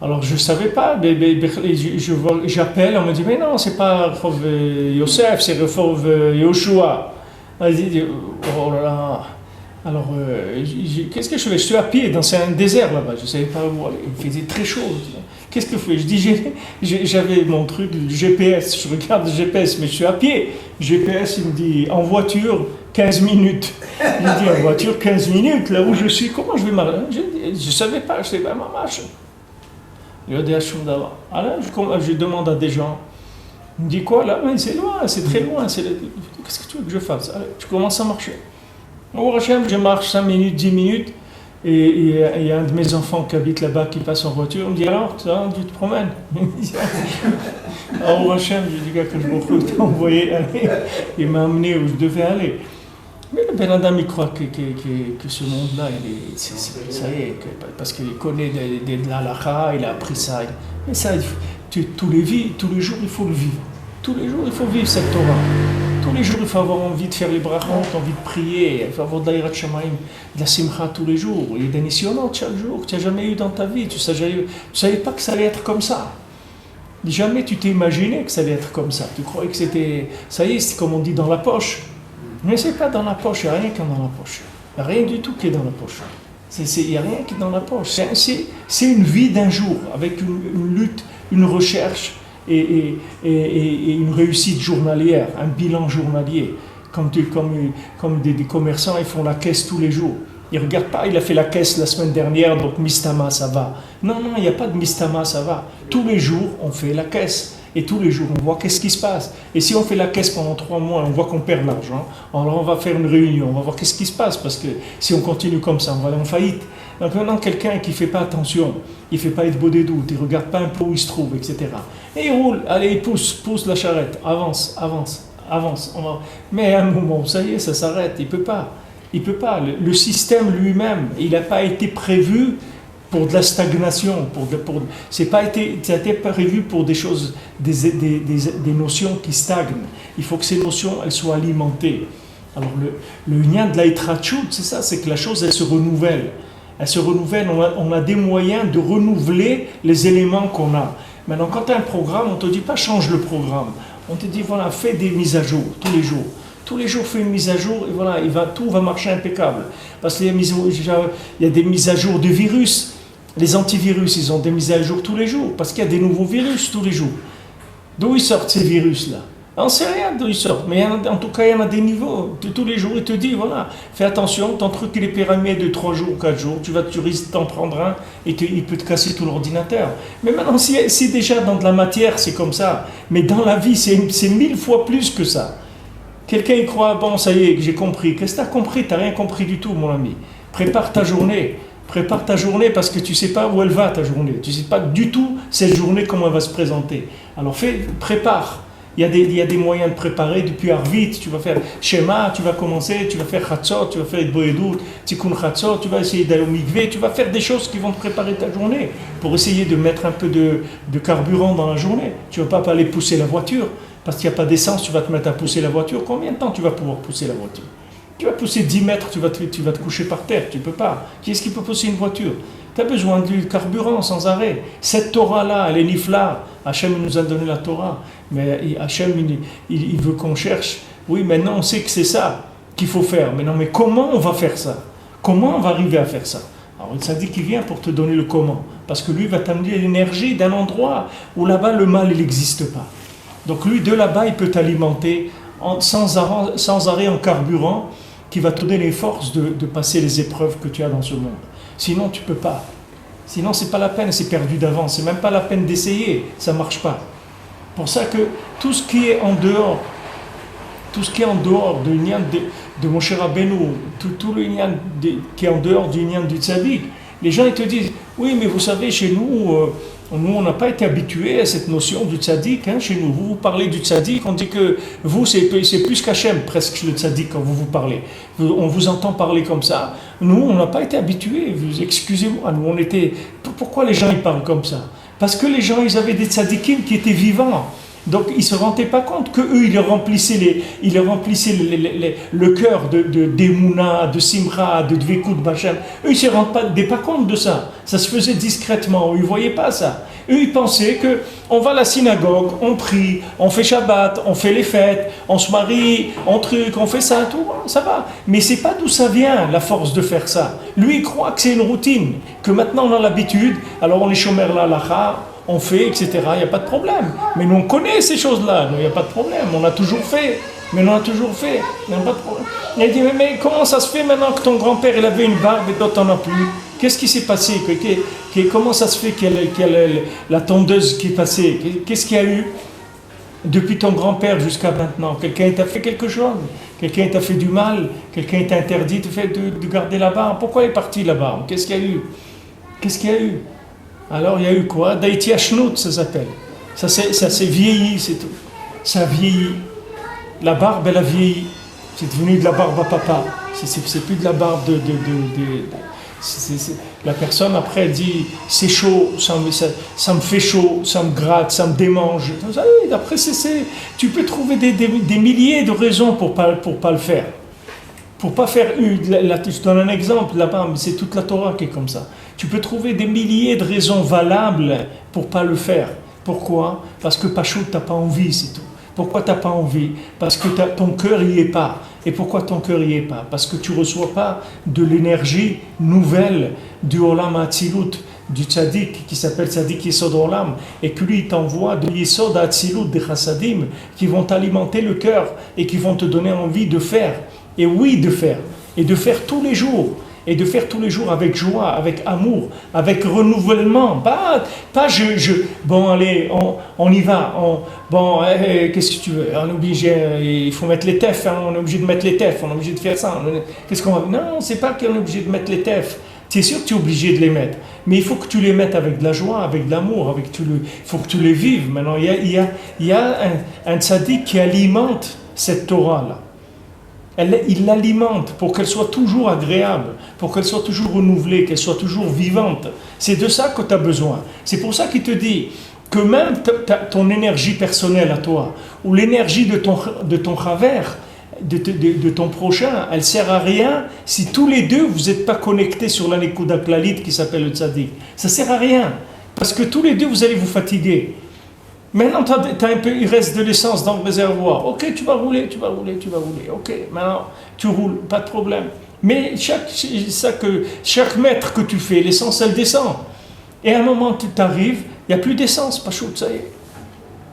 alors je ne savais pas, j'appelle, on me dit mais non, c'est pas Rehov Yosef, c'est Rehov Yoshua. Oh là là. Alors, qu'est-ce que je fais? Je suis à pied, c'est un désert là-bas, je ne savais pas où aller, il faisait très chaud. Qu'est-ce que je fais? Je dis, j'avais mon truc, le GPS, je regarde le GPS, mais je suis à pied. GPS, il me dit, en voiture, 15 minutes. Il me dit, en voiture, 15 minutes, là où je suis, comment je vais m'arrêter? Je ne savais pas, je sais pas, ma marche. Alors, je demande à des gens, il me dit quoi là? Mais c'est loin, c'est très loin. Qu'est-ce que tu veux que je fasse? Alors, tu commences à marcher. Au Hachem, je marche 5 minutes, 10 minutes, et il y a un de mes enfants qui habite là-bas qui passe en voiture. Il me dit alors, tu te promènes? Alors, au Hachem, je dis que je t'ai envoyé aller. Il m'a amené où je devais aller. Mais le Ben Adam, il croit que ce monde-là, ça y est, parce qu'il connaît de l'halakha, il a appris ça. Mais ça, tous les jours, il faut le vivre. Tous les jours, il faut vivre cette Torah. Tous les jours, il faut avoir envie de faire les brachot, envie de prier, il faut avoir de la hirat shamayim, de la simcha tous les jours. Il y a des nisyonot chaque jour que tu n'as jamais eu dans ta vie. Tu ne savais pas que ça allait être comme ça. Jamais tu t'es imaginé que ça allait être comme ça. Tu croyais que c'était, ça y est, c'est comme on dit dans la poche. Mais c'est pas dans la poche, il n'y a rien qui est dans la poche. Il n'y a rien du tout qui est dans la poche. Il n'y a rien qui est dans la poche. C'est une vie d'un jour, avec une lutte, une recherche et une réussite journalière, un bilan journalier. Comme des commerçants, ils font la caisse tous les jours. Ils ne regardent pas, il a fait la caisse la semaine dernière, donc Mistama, ça va. Non, il n'y a pas de Mistama, ça va. Tous les jours, on fait la caisse. Et tous les jours, on voit qu'est-ce qui se passe. Et si on fait la caisse pendant 3 mois, on voit qu'on perd l'argent, alors on va faire une réunion, on va voir qu'est-ce qui se passe, parce que si on continue comme ça, on va aller en faillite. Donc maintenant, quelqu'un qui ne fait pas attention, il ne fait pas être beau des doutes, il ne regarde pas un peu où il se trouve, etc. Et il roule, allez, il pousse la charrette, avance. Mais à un moment, ça y est, ça s'arrête, il ne peut pas. Le système lui-même, il n'a pas été prévu pour de la stagnation, ça a été prévu pour des choses, des notions qui stagnent. Il faut que ces notions, elles soient alimentées. Alors le lien de la hitrachut, c'est ça, c'est que la chose, elle se renouvelle. On a des moyens de renouveler les éléments qu'on a. Maintenant, quand tu as un programme, on ne te dit pas change le programme. On te dit, voilà, fais des mises à jour tous les jours. Tous les jours, fais une mise à jour et voilà, tout va marcher impeccable. Parce qu'il y a des mises à jour de virus. Les antivirus, ils ont des mises à jour tous les jours, parce qu'il y a des nouveaux virus tous les jours. D'où ils sortent ces virus-là? On ne sait rien d'où ils sortent, mais en tout cas, il y en a des niveaux. Tous les jours, il te dit, voilà, fais attention, ton truc, il est périmé de 3 jours, 4 jours, tu risques d'en prendre un et il peut te casser tout l'ordinateur. Mais maintenant, si déjà dans de la matière, c'est comme ça, mais dans la vie, c'est 1000 fois plus que ça. Quelqu'un, il croit, bon, ça y est, j'ai compris. Qu'est-ce que tu as compris? Tu n'as rien compris du tout, mon ami. Prépare ta journée parce que tu ne sais pas où elle va ta journée. Tu ne sais pas du tout cette journée comment elle va se présenter. Alors prépare. Il y a des moyens de préparer depuis Arvit. Tu vas faire schéma, tu vas commencer, tu vas faire Chatzot, tu vas faire Boedut, Tikkun Chatzot, tu vas essayer d'aller au mikvé, tu vas faire des choses qui vont te préparer ta journée pour essayer de mettre un peu de carburant dans la journée. Tu ne vas pas aller pousser la voiture parce qu'il n'y a pas d'essence, tu vas te mettre à pousser la voiture. Combien de temps tu vas pouvoir pousser la voiture? Tu vas pousser 10 mètres, tu vas te coucher par terre, tu ne peux pas. Qui est-ce qui peut pousser une voiture? Tu as besoin du carburant sans arrêt. Cette Torah-là, elle est nifla. Hachem nous a donné la Torah, mais Hachem, il veut qu'on cherche. Oui, maintenant on sait que c'est ça qu'il faut faire. Mais comment on va faire ça? Comment on va arriver à faire ça? Alors il s'est dit qu'il vient pour te donner le comment. Parce que lui va t'amener l'énergie d'un endroit où là-bas le mal, il n'existe pas. Donc lui, de là-bas, il peut t'alimenter sans arrêt en carburant, qui va te donner les forces de passer les épreuves que tu as dans ce monde. Sinon, tu ne peux pas. Sinon, ce n'est pas la peine, c'est perdu d'avance. Ce n'est même pas la peine d'essayer, ça ne marche pas. Pour ça que tout ce qui est en dehors de l'union de Moshe Rabbeinu, tout le lien qui est en dehors du lien du tzaddik, les gens ils te disent, oui, mais vous savez, chez nous, on n'a pas été habitués à cette notion du tzaddik, chez nous. Vous parlez du tzaddik, on dit que vous, c'est plus qu'Hachem, presque le tzaddik, quand vous parlez. On vous entend parler comme ça. Nous, on n'a pas été habitués, excusez-moi, nous, on était... Pourquoi les gens, ils parlent comme ça? Parce que les gens, ils avaient des tzaddikim qui étaient vivants. Donc, ils ne se rendaient pas compte qu'eux, ils remplissaient le cœur d'Emouna, de Simcha, de Dvekut Bachem. Eux, ils ne se rendaient pas compte de ça. Ça se faisait discrètement. Ils ne voyaient pas ça. Eux, ils pensaient qu'on va à la synagogue, on prie, on fait Shabbat, on fait les fêtes, on se marie, on fait ça, tout, ça va. Mais ce n'est pas d'où ça vient, la force de faire ça. Lui, il croit que c'est une routine, que maintenant on a l'habitude, alors on est chômeur là, on fait, etc. Il n'y a pas de problème. Mais nous, on connaît ces choses-là. Il n'y a pas de problème. On a toujours fait. Il n'y a pas de problème. Il dit, mais comment ça se fait maintenant que ton grand-père il avait une barbe et toi t'en as plus? Qu'est-ce qui s'est passé? Comment ça se fait qu'il y a la tondeuse qui est passée? Qu'est-ce qu'il y a eu depuis ton grand-père jusqu'à maintenant? Quelqu'un t'a fait quelque chose? Quelqu'un t'a fait du mal? Quelqu'un t'a interdit de garder la barbe? Pourquoi il est parti la barbe? Qu'est-ce qu'il y a eu? Qu'est-ce qu'il y a eu? Alors il y a eu quoi? Daïti Ashnout, ça s'appelle. Ça s'est vieilli, c'est tout. Ça a vieilli. La barbe, elle a vieilli. C'est devenu de la barbe à papa. C'est plus de la barbe La personne après elle dit c'est chaud, ça me fait chaud, ça me gratte, ça me démange. Après tu peux trouver des milliers de raisons pour pas le faire. Pour pas faire je donne un exemple là-bas, mais c'est toute la Torah qui est comme ça. Tu peux trouver des milliers de raisons valables pour pas le faire. Pourquoi? Parce que Pachout, t'as pas envie, c'est tout. Pourquoi t'as pas envie? Parce que ton cœur y est pas. Et pourquoi ton cœur y est pas? Parce que tu reçois pas de l'énergie nouvelle du Olam Hatzilut, du Tzadik qui s'appelle Tzadik Yesod Olam, et que lui il t'envoie de Yesod Hatzilut, des Chassadim, qui vont t'alimenter le cœur et qui vont te donner envie de faire. Et oui, de faire. Et de faire tous les jours. Et de faire tous les jours avec joie, avec amour, avec renouvellement. Pas bon allez, on y va. Qu'est-ce que tu veux? On est obligé, il faut mettre les tefs, hein, on est obligé de mettre les tefs, on est obligé de faire ça. Qu'est-ce qu'on va? Non, c'est pas qu'on est obligé de mettre les tefs. C'est sûr que tu es obligé de les mettre. Mais il faut que tu les mettes avec de la joie, avec de l'amour, il faut que tu les vives. Maintenant, il y a un tzaddik qui alimente cette Torah-là. Il l'alimente pour qu'elle soit toujours agréable, pour qu'elle soit toujours renouvelée, qu'elle soit toujours vivante. C'est de ça que tu as besoin. C'est pour ça qu'il te dit que même ton énergie personnelle à toi, ou l'énergie de ton travers, de ton prochain, elle sert à rien si tous les deux vous n'êtes pas connectés sur la Nekuda Klalit qui s'appelle le Tzadik. Ça sert à rien, parce que tous les deux vous allez vous fatiguer. Maintenant, il reste de l'essence dans le réservoir. Ok, tu vas rouler. Ok, maintenant, tu roules, pas de problème. Mais chaque mètre que tu fais, l'essence, elle descend. Et à un moment, tu t'arrives, il n'y a plus d'essence, Pachout, ça y est.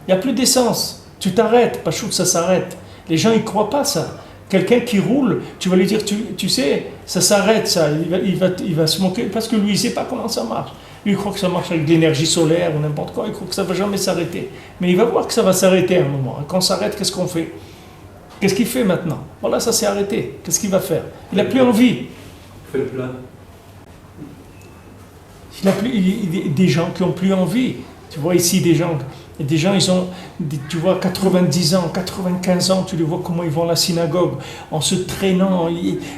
Il n'y a plus d'essence. Tu t'arrêtes, Pachout, ça s'arrête. Les gens, ils ne croient pas ça. Quelqu'un qui roule, tu vas lui dire, tu sais, ça s'arrête, ça. Il va se moquer, parce que lui, il ne sait pas comment ça marche. Lui, il croit que ça marche avec de l'énergie solaire ou n'importe quoi. Il croit que ça ne va jamais s'arrêter. Mais il va voir que ça va s'arrêter à un moment. Et quand ça s'arrête, qu'est-ce qu'on fait? Qu'est-ce qu'il fait maintenant? Voilà, ça s'est arrêté. Qu'est-ce qu'il va faire? Il n'a plus envie. Fais le plein. Il n'a plus des gens qui n'ont plus envie. Tu vois ici des gens, ils ont, tu vois, 90 ans, 95 ans, tu les vois comment ils vont à la synagogue, en se traînant,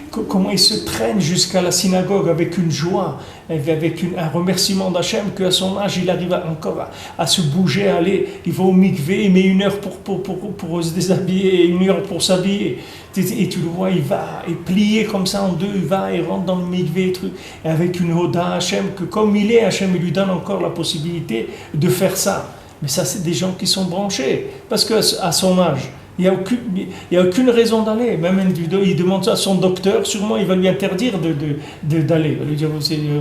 comment ils se traînent jusqu'à la synagogue avec une joie, avec un remerciement d'Hachem, qu'à son âge, il arrive encore à se bouger, à aller, il va au mikvé, il met 1 heure pour se déshabiller, 1 heure pour s'habiller. Et tu le vois, il va, et plié comme ça en deux, il va, il rentre dans le mikvé, et avec une oda à Hachem, que comme il est, Hachem, il lui donne encore la possibilité de faire ça. Mais ça, c'est des gens qui sont branchés, parce qu'à son âge, il n'y a aucune raison d'aller. Même il demande ça à son docteur, sûrement il va lui interdire d'aller. Il va lui dire,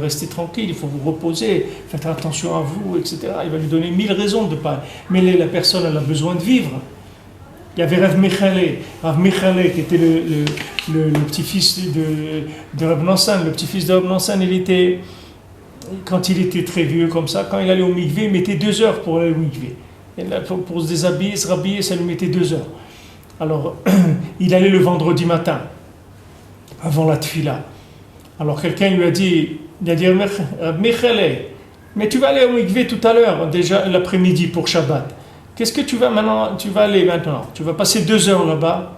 restez tranquille, il faut vous reposer, faites attention à vous, etc. Il va lui donner 1000 raisons de ne pas. Mais la personne, elle a besoin de vivre. Il y avait Rav Michale, qui était le petit-fils de Rav Nansan. Le petit-fils de Rav Nansan, quand il était très vieux comme ça, quand il allait au mikvé, il mettait 2 heures pour aller au mikvé. Pour se déshabiller, se rhabiller, ça lui mettait 2 heures. Alors, il allait le vendredi matin, avant la tfila. Alors, quelqu'un lui a dit, Michale, mais tu vas aller au mikvé tout à l'heure, déjà l'après-midi pour Shabbat. Qu'est-ce que tu vas maintenant? Tu vas aller maintenant. Tu vas passer 2 heures là-bas.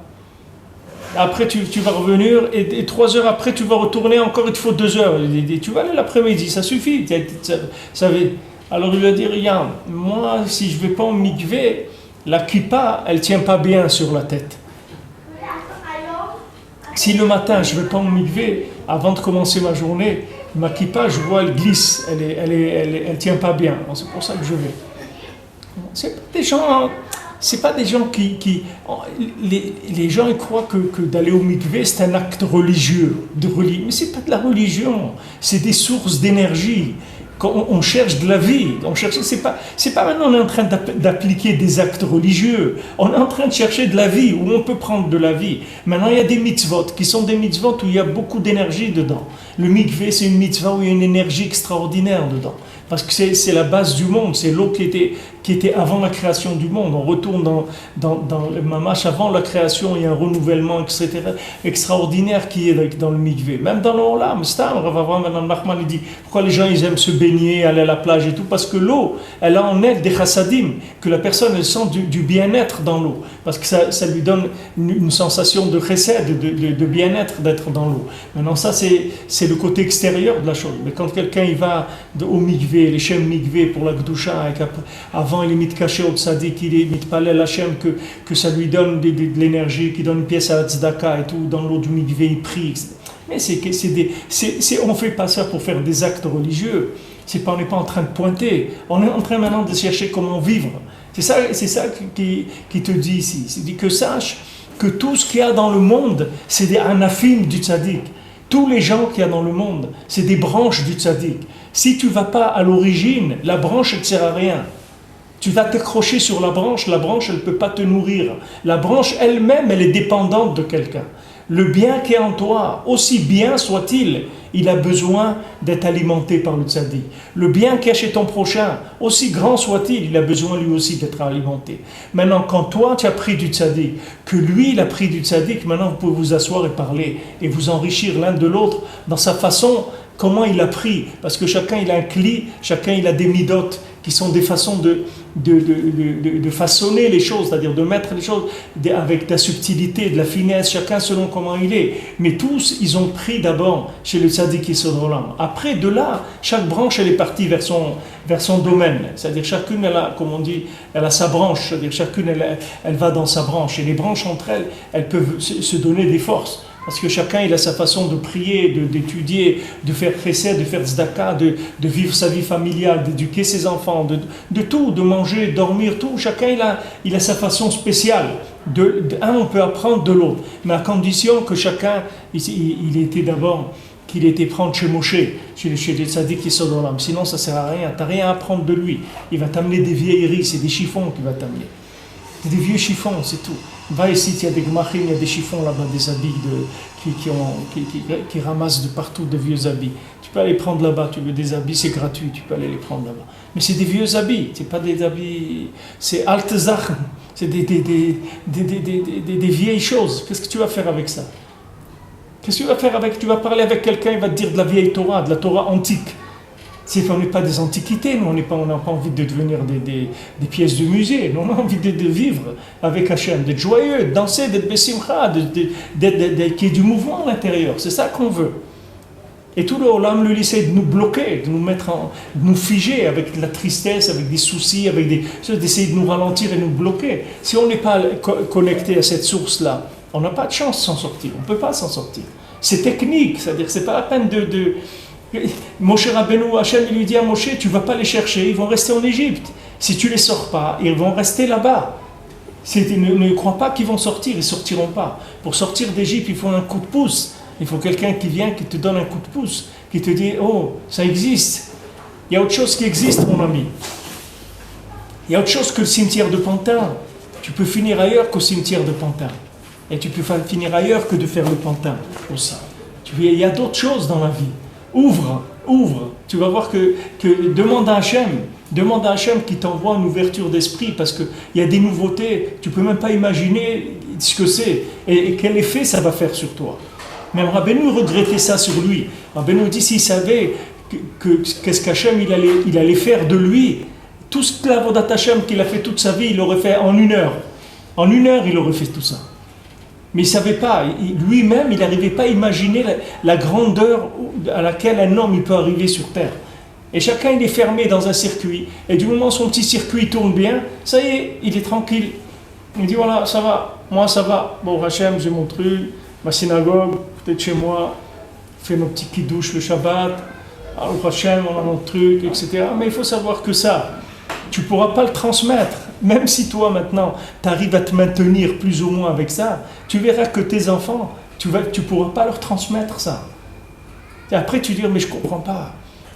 Après, tu vas revenir et 3 heures après, tu vas retourner encore. Il te faut 2 heures. Tu vas aller l'après-midi, ça suffit. Alors il lui a dit, regarde, moi, si je ne vais pas au mikvé, la kippa, elle ne tient pas bien sur la tête. Si le matin, je ne vais pas au mikvé, avant de commencer ma journée, ma kippa, je vois, elle glisse, elle tient pas bien. C'est pour ça que je vais. C'est pas des gens qui les gens ils croient que d'aller au mikvé c'est un acte religieux, mais c'est pas de la religion, c'est des sources d'énergie. Quand on cherche de la vie, c'est pas maintenant on est en train d'appliquer des actes religieux, on est en train de chercher de la vie, où on peut prendre de la vie. Maintenant il y a des mitzvot, qui sont des mitzvot où il y a beaucoup d'énergie dedans. Le mikvé c'est une mitzvah où il y a une énergie extraordinaire dedans. Parce que c'est la base du monde, c'est l'eau qui était avant la création du monde. On retourne dans le mamash, avant la création, il y a un renouvellement extraordinaire qui est dans le mikvé. Même dans le Olam, Rav Avraham ben Nachman il dit pourquoi les gens ils aiment se baigner, aller à la plage et tout, parce que l'eau, elle a en elle des chassadim, que la personne elle sent du bien-être dans l'eau, parce que ça lui donne une sensation de chesed, de bien-être d'être dans l'eau. Maintenant ça c'est le côté extérieur de la chose. Mais quand quelqu'un il va au mikvé, les Shem mikvé pour la Gdusha, et avant il est mitkaché au tzadik, il est mitpalel Hashem que ça lui donne de l'énergie, qui donne une pièce à la tzedaka et tout, dans l'eau du mikvé il prie, etc. Mais on ne fait pas ça pour faire des actes religieux. On n'est pas en train de pointer. On est en train maintenant de chercher comment vivre. C'est ça qui te dit ici. C'est dit que sache que tout ce qu'il y a dans le monde, c'est des anafim du tzaddik. Tous les gens qu'il y a dans le monde, c'est des branches du tzaddik. Si tu ne vas pas à l'origine, la branche ne sert à rien. Tu vas t'accrocher sur la branche elle ne peut pas te nourrir. La branche elle-même, elle est dépendante de quelqu'un. Le bien qui est en toi, aussi bien soit-il, il a besoin d'être alimenté par le tzaddik. Le bien qui est chez ton prochain, aussi grand soit-il, il a besoin lui aussi d'être alimenté. Maintenant, quand toi tu as pris du tzaddik, que lui il a pris du tzaddik, maintenant vous pouvez vous asseoir et parler et vous enrichir l'un de l'autre dans sa façon, comment il a pris. Parce que chacun il a un cli, chacun il a des midotes qui sont des façons de façonner les choses, c'est-à-dire de mettre les choses avec de la subtilité, de la finesse, chacun selon comment il est. Mais tous, ils ont pris d'abord chez le tzaddik Yesod Olam. Après, de là, chaque branche, elle est partie vers son domaine. C'est-à-dire chacune, elle a, comme on dit, elle a sa branche. C'est-à-dire chacune, elle va dans sa branche. Et les branches entre elles, elles peuvent se donner des forces. Parce que chacun il a sa façon de prier, d'étudier, de faire chesed, de faire tzedaka, de vivre sa vie familiale, d'éduquer ses enfants, de tout, de manger, dormir, tout. Chacun il a sa façon spéciale. Un on peut apprendre de l'autre, mais à condition que chacun il était d'abord qu'il était prendre chez Moshe, chez les tzaddik Yesod Olam. Sinon ça sert à rien. T'as rien à apprendre de lui. Il va t'amener des vieilleries, c'est des chiffons qu'il va t'amener. C'est des vieux chiffons, c'est tout. Va ici, il y a des gmachim, il y a des chiffons là-bas, des habits qui ramassent de partout des vieux habits. Tu peux aller prendre là-bas, tu veux des habits, c'est gratuit, tu peux aller les prendre là-bas. Mais c'est des vieux habits, c'est pas des habits, c'est alte zachm, c'est des vieilles choses. Qu'est-ce que tu vas faire avec ça? Qu'est-ce que tu vas faire avec? Tu vas parler avec quelqu'un, il va te dire de la vieille Torah, de la Torah antique. On n'est pas des antiquités, nous, on n'a pas envie de devenir des pièces de musée, nous, on a envie de vivre avec Hachem, d'être joyeux, de danser, d'être besimcha, qu'il y ait du mouvement à l'intérieur, c'est ça qu'on veut. Et tout le Olam, lui, essaie de nous bloquer, de nous figer avec de la tristesse, avec des soucis, d'essayer de nous ralentir et nous bloquer. Si on n'est pas connecté à cette source-là, on n'a pas de chance de s'en sortir, on ne peut pas s'en sortir. C'est technique, c'est-à-dire que ce n'est pas la peine Moshe Rabbeinu, Hachem, il lui dit à Moshe, tu ne vas pas les chercher, ils vont rester en Égypte. Si tu ne les sors pas, ils vont rester là-bas. Ne crois pas qu'ils vont sortir, ils ne sortiront pas. Pour sortir d'Égypte, il faut un coup de pouce. Il faut quelqu'un qui vient, qui te donne un coup de pouce, qui te dit, oh, ça existe. Il y a autre chose qui existe, mon ami. Il y a autre chose que le cimetière de Pantin. Tu peux finir ailleurs qu'au cimetière de Pantin. Et tu peux finir ailleurs que de faire le Pantin aussi. Il y a d'autres choses dans la vie. Ouvre, tu vas voir que demande à Hachem qui t'envoie une ouverture d'esprit, parce qu'il y a des nouveautés, tu ne peux même pas imaginer ce que c'est et quel effet ça va faire sur toi. Même Rabbeinu regrettait ça sur lui. Rabbeinu dit s'il savait qu'est-ce qu'Hachem il allait faire de lui, tout ce l'avodat Hachem qu'il a fait toute sa vie, il l'aurait fait en 1 heure. En 1 heure, il aurait fait tout ça. Mais il ne savait pas, lui-même, il n'arrivait pas à imaginer la grandeur à laquelle un homme il peut arriver sur Terre. Et chacun, il est fermé dans un circuit. Et du moment où son petit circuit tourne bien, ça y est, il est tranquille. Il dit, voilà, ça va, moi ça va. Bon, Hachem, j'ai mon truc, ma synagogue, peut-être chez moi, fais nos petits kidouches le Shabbat. Alors Hachem, on a mon truc, etc. Mais il faut savoir que ça, tu ne pourras pas le transmettre. Même si toi maintenant, tu arrives à te maintenir plus ou moins avec ça, tu verras que tes enfants, tu ne pourras pas leur transmettre ça. Et après tu dis, mais je ne comprends pas.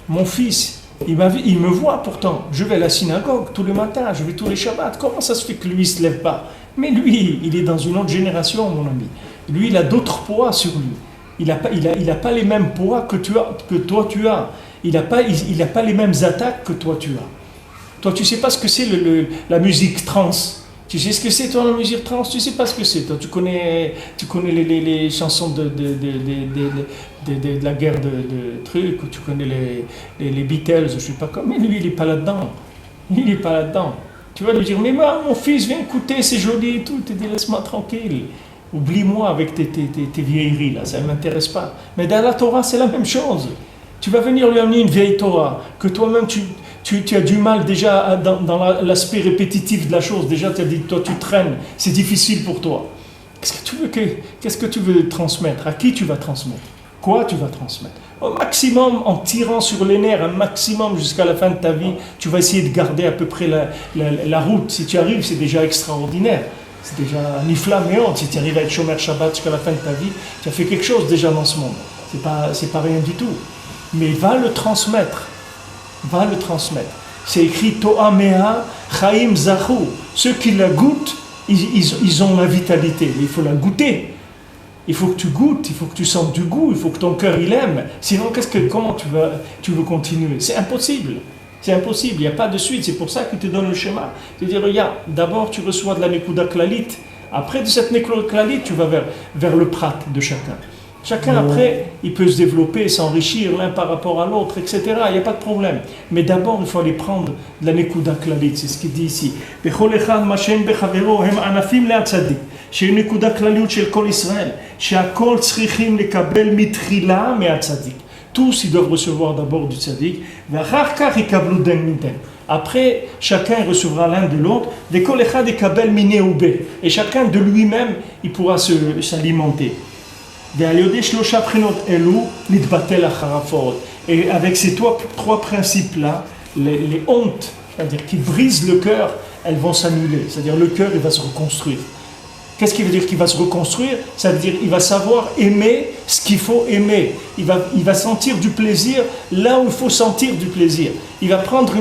Mon fils, Il me voit pourtant. Je vais à la synagogue tous les matins, je vais tous les Shabbats. Comment ça se fait que lui, il ne se lève pas? Mais lui, il est dans une autre génération, mon ami. Lui, il a d'autres poids sur lui. Il n'a pas les mêmes poids que toi tu as. Il n'a pas les mêmes attaques que toi tu as. Toi, tu ne sais pas ce que c'est la musique trans. Tu sais ce que c'est, toi, la musique trans? Tu ne sais pas ce que c'est. Toi, tu connais les chansons de la guerre de trucs, ou tu connais les Beatles, je ne sais pas quoi. Mais lui, il n'est pas là-dedans. Il n'est pas là-dedans. Tu vas lui dire, mais moi, mon fils, viens écouter, c'est joli et tout. Tu dis, laisse-moi tranquille. Oublie-moi avec tes vieilleries, là, ça ne m'intéresse pas. Mais dans la Torah, c'est la même chose. Tu vas venir lui amener une vieille Torah, que toi-même, tu as du mal déjà dans l'aspect répétitif de la chose. Déjà, tu as dit, toi, tu traînes, c'est difficile pour toi. Qu'est-ce que tu veux transmettre? À qui tu vas transmettre? Quoi tu vas transmettre? Au maximum, en tirant sur les nerfs, un maximum jusqu'à la fin de ta vie, tu vas essayer de garder à peu près la route. Si tu arrives, c'est déjà extraordinaire. C'est déjà un ifla méant. Si tu arrives à être Shomer Shabbat jusqu'à la fin de ta vie, tu as fait quelque chose déjà dans ce monde. C'est pas rien du tout. Mais va le transmettre. C'est écrit To'amea Chaim Zahu. Ceux qui la goûtent, ils ont la vitalité. Mais il faut la goûter. Il faut que tu goûtes, il faut que tu sentes du goût, il faut que ton cœur il aime. Sinon, comment tu veux continuer? C'est impossible. C'est impossible, il n'y a pas de suite. C'est pour ça qu'il te donne le schéma. C'est-à-dire, regarde, d'abord tu reçois de la Nekuda Klalit. Après de cette Nekuda Klalit, tu vas vers le prat de chacun. Chacun après, il peut se développer, s'enrichir l'un par rapport à l'autre, etc. Il n'y a pas de problème. Mais d'abord, il faut aller prendre de la Nekuda Klalit. C'est ce qu'il dit ici. שיש נקודה כלליות של כל ישראל, שהכל צריכים לקבל מתחילה מהצדיק. Tous, ils doivent recevoir d'abord du tzaddik, ואחר כך יקבלו דן מדן. Après, chacun recevra l'un de l'autre, וכל אחד יקבל מינהו ב. Et chacun de lui-même, il pourra s'alimenter. ועל ידי שלושה בחינות אלו, נתבטל החרפות. Et avec ces trois principes-là, les hontes, c'est-à-dire qui brisent le cœur, elles vont s'annuler. C'est-à-dire le cœur, il va se reconstruire. Qu'est-ce qui veut dire qu'il va se reconstruire? Ça veut dire qu'il va savoir aimer ce qu'il faut aimer. Il va sentir du plaisir là où il faut sentir du plaisir. Il va prendre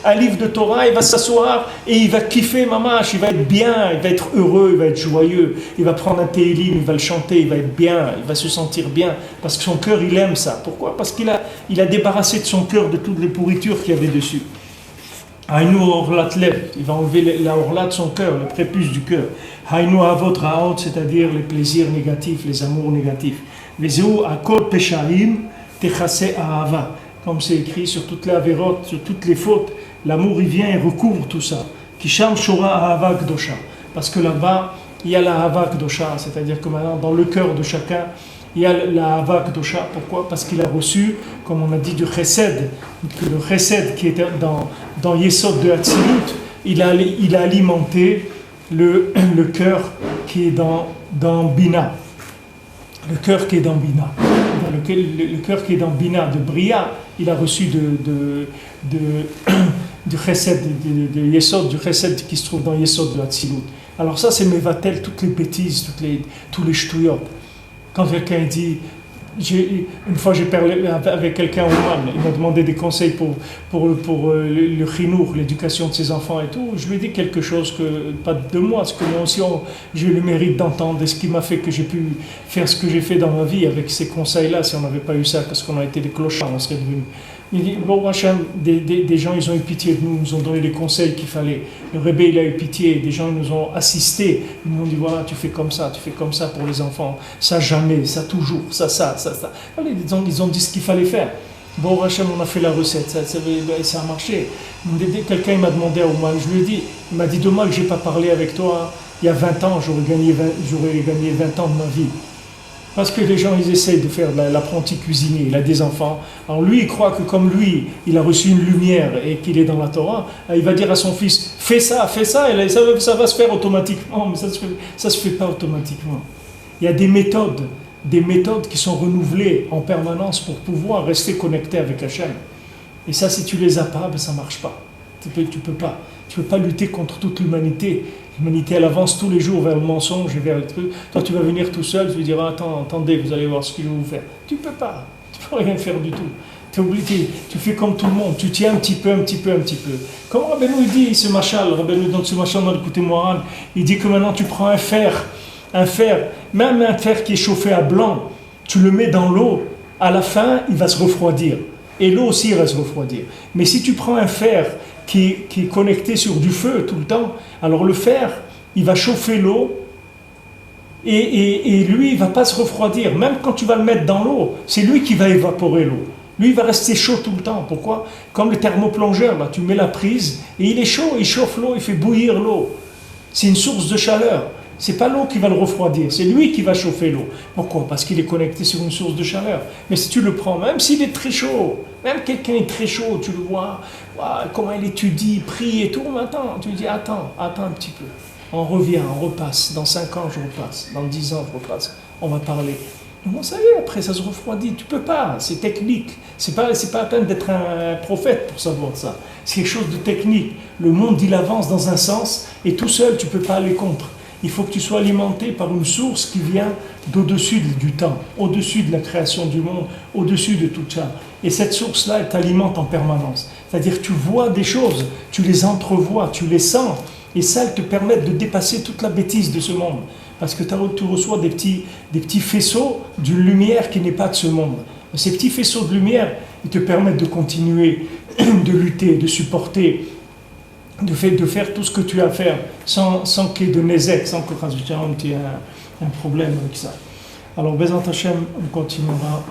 un livre de Torah, il va s'asseoir et il va kiffer mamash, il va être bien, il va être heureux, il va être joyeux. Il va prendre un télim, il va le chanter, il va être bien, il va se sentir bien parce que son cœur il aime ça. Pourquoi? Parce qu'il a débarrassé de son cœur de toutes les pourritures qu'il y avait dessus. Haïnou orlat lev, il va enlever la orlat de son cœur, le prépuce du cœur. Haïnou avot raot, c'est-à-dire les plaisirs négatifs, les amours négatifs. Vezeu akol peshaim techase ahava. Comme c'est écrit sur toutes les avérotes, sur toutes les fautes, l'amour il vient et recouvre tout ça. Kisham shora ahava kdosha. Parce que là-bas, il y a la ahava kdosha, c'est-à-dire que maintenant, dans le cœur de chacun, il y a la Ahava Kdosha. Pourquoi? Parce qu'il a reçu, comme on a dit, du Chesed. Que le Chesed qui était dans Yesod de Hatzilut, il a alimenté le cœur qui est dans Bina. Le cœur qui est dans Bina. Le cœur qui est dans Bina, de Bria, il a reçu du Chesed, de Yesod, du Chesed qui se trouve dans Yesod de Hatzilut. Alors ça, c'est Mevatel, toutes les bêtises, tous les shtouyot. Quand quelqu'un dit, une fois j'ai parlé avec quelqu'un au Oman, il m'a demandé des conseils pour le chinour, l'éducation de ses enfants et tout, je lui ai dit quelque chose pas de moi, parce que moi aussi j'ai eu le mérite d'entendre, et ce qui m'a fait que j'ai pu faire ce que j'ai fait dans ma vie avec ces conseils-là. Si on n'avait pas eu ça, parce qu'on a été des clochards, on serait devenus. Il dit, bon, Hachem, des gens, ils ont eu pitié de nous, nous ont donné les conseils qu'il fallait. Le Rebbe, il a eu pitié, des gens, ils nous ont assistés. Ils nous ont dit, voilà, tu fais comme ça pour les enfants. Ça jamais, ça toujours, ça. Allez, ils ont dit ce qu'il fallait faire. Bon, Hachem, on a fait la recette, ça a marché. Quelqu'un m'a demandé à Oman, je lui ai dit, il m'a dit, dommage que je n'ai pas parlé avec toi. Il y a 20 ans, j'aurais gagné 20 ans de ma vie. Parce que les gens, ils essayent de faire l'apprenti cuisinier, il a des enfants. Alors lui, il croit que comme lui, il a reçu une lumière et qu'il est dans la Torah, il va dire à son fils, fais ça, et ça va se faire automatiquement. Mais ça se fait pas automatiquement. Il y a des méthodes qui sont renouvelées en permanence pour pouvoir rester connecté avec Hachem. Et ça, si tu les as pas, ben ça marche pas. Tu peux pas lutter contre toute l'humanité. L'humanité, elle avance tous les jours vers le mensonge et vers le truc. Toi, tu vas venir tout seul, tu vas dire, attendez, vous allez voir ce que je vais vous faire. Tu peux pas rien faire du tout. Tu fais comme tout le monde, tu tiens un petit peu. Comme Rabbeinu il dit, ce machal, Rabbeinu dans ce machal dans le côté moral, il dit que maintenant tu prends un fer, même un fer qui est chauffé à blanc, tu le mets dans l'eau, à la fin il va se refroidir. Et l'eau aussi il va se refroidir. Mais si tu prends un fer qui est connecté sur du feu tout le temps, alors le fer, il va chauffer l'eau, et lui, il ne va pas se refroidir. Même quand tu vas le mettre dans l'eau, c'est lui qui va évaporer l'eau. Lui, il va rester chaud tout le temps. Pourquoi? Comme le thermoplongeur, là, tu mets la prise, et il est chaud, il chauffe l'eau, il fait bouillir l'eau. C'est une source de chaleur. C'est pas l'eau qui va le refroidir, c'est lui qui va chauffer l'eau. Pourquoi? Parce qu'il est connecté sur une source de chaleur. Mais si tu le prends, même s'il est très chaud, même quelqu'un est très chaud, tu le vois, comment il étudie, prie et tout, maintenant, tu lui dis, attends un petit peu. On revient, on repasse. Dans 5 ans, je repasse. Dans 10 ans, je repasse. On va parler. Mais vous savez, après, ça se refroidit. Tu peux pas. C'est technique. C'est pas la peine d'être un prophète pour savoir ça. C'est quelque chose de technique. Le monde, il avance dans un sens et tout seul, tu peux pas aller contre. Il faut que tu sois alimenté par une source qui vient d'au-dessus du temps, au-dessus de la création du monde, au-dessus de tout ça. Et cette source-là, elle t'alimente en permanence. C'est-à-dire que tu vois des choses, tu les entrevois, tu les sens. Et ça, elles te permettent de dépasser toute la bêtise de ce monde. Parce que tu reçois des petits faisceaux d'une lumière qui n'est pas de ce monde. Ces petits faisceaux de lumière, ils te permettent de continuer, de lutter, de supporter, de faire tout ce que tu as à faire sans qu'il y ait de nézek, sans que tu aies un problème avec ça. Alors, Bezat Hashem, on continuera